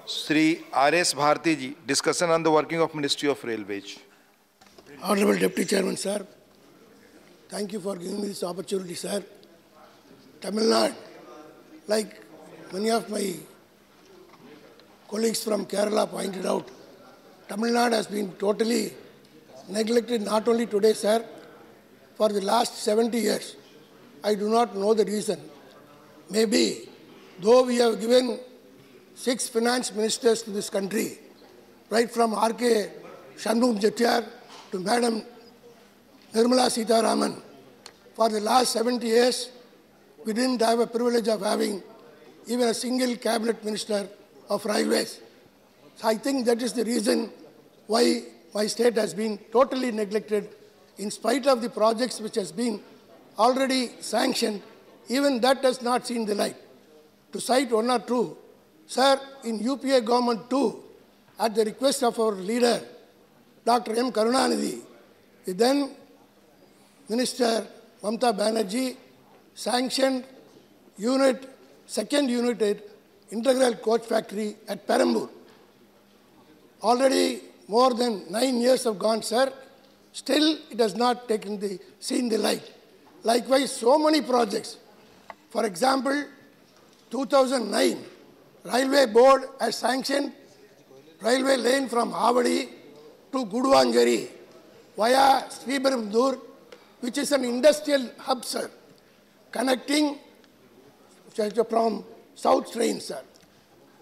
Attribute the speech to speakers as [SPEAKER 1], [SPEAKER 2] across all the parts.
[SPEAKER 1] Sri R.S. Bharti ji, discussion on the working of Ministry of Railways.
[SPEAKER 2] Honorable Deputy Chairman, sir, thank you for giving me this opportunity, sir. Tamil Nadu, like many of my colleagues from Kerala pointed out, Tamil Nadu has been totally neglected, not only today, sir, for the last 70 years. I do not know the reason. Maybe, though we have given 6 finance ministers to this country, right from R.K. Shanmugam Chettiar to Madam Nirmala Sitharaman, for the last 70 years, we didn't have a privilege of having even a single cabinet minister of railways. So I think that is the reason why my state has been totally neglected in spite of the projects which has been already sanctioned. Even that has not seen the light. To cite one or two, sir, in UPA government too, at the request of our leader, Dr. M. Karunanidhi, the then Minister Mamata Banerjee sanctioned second unit integral coach factory at Perambur. Already more than 9 years have gone, sir. Still, it has not seen the light. Likewise, so many projects. For example, 2009, Railway Board has sanctioned railway lane from Avadi to Guduvanjari via Sriperumbudur, which is an industrial hub, sir, connecting from South train, sir.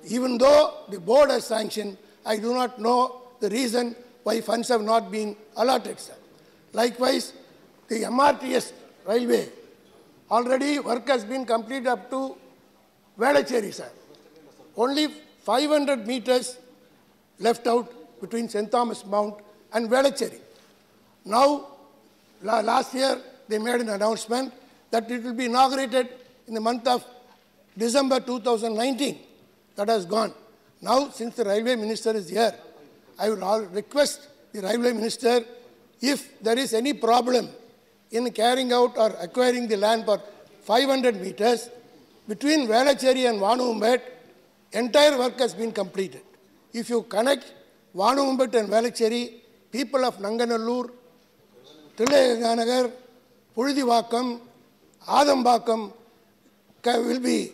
[SPEAKER 2] Even though the board has sanctioned, I do not know the reason why funds have not been allotted, sir. Likewise, the MRTS railway, already work has been completed up to Velachery, sir. Only 500 meters left out between St. Thomas Mount and Velachery. Now, last year, they made an announcement that it will be inaugurated in the month of December 2019. That has gone. Now, since the railway minister is here, I would request the railway minister, if there is any problem in carrying out or acquiring the land for 500 meters, between Velachery and Vanumbet, entire work has been completed. If you connect Vanumbet and Velachery, people of Nanganallur, Thilayanagar, Pulidivakam, Adambakam will be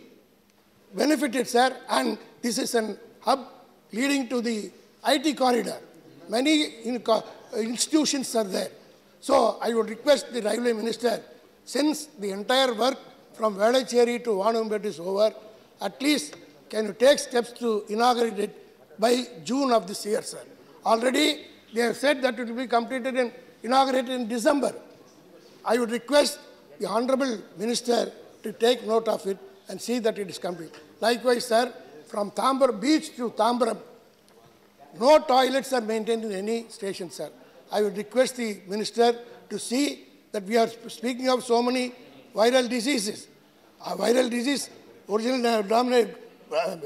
[SPEAKER 2] benefited, sir, and this is an hub leading to the IT corridor. Many institutions are there. So I would request the railway minister, since the entire work from Velachery to Vanumbet is over, at least can you take steps to inaugurate it by June of this year, sir. Already they have said that it will be completed and inaugurated in December. I would request the Honorable Minister to take note of it and see that it is complete. Likewise, sir, from Tambaram Beach to Tambaram, no toilets are maintained in any station, sir. I would request the Minister to see that we are speaking of so many viral diseases. A viral disease originally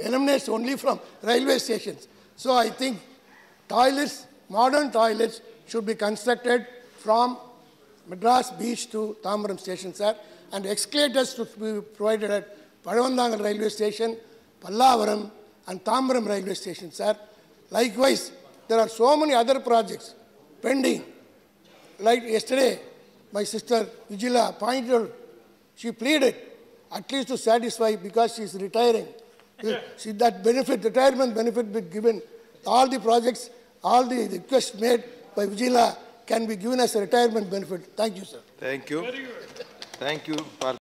[SPEAKER 2] emanates only from railway stations. So I think toilets, modern toilets, should be constructed from Madras Beach to Tambaram station, sir, and escalators should be provided at Padavandangal railway station, Pallavaram and Tambaram railway station, sir. Likewise, there are so many other projects pending. Like yesterday, my sister Vijila pointed out, she pleaded at least to satisfy because she is retiring. That benefit, retirement benefit be given. All the projects, all the requests made by Vijila can be given as a retirement benefit. Thank you, sir.
[SPEAKER 1] Thank you. Thank you.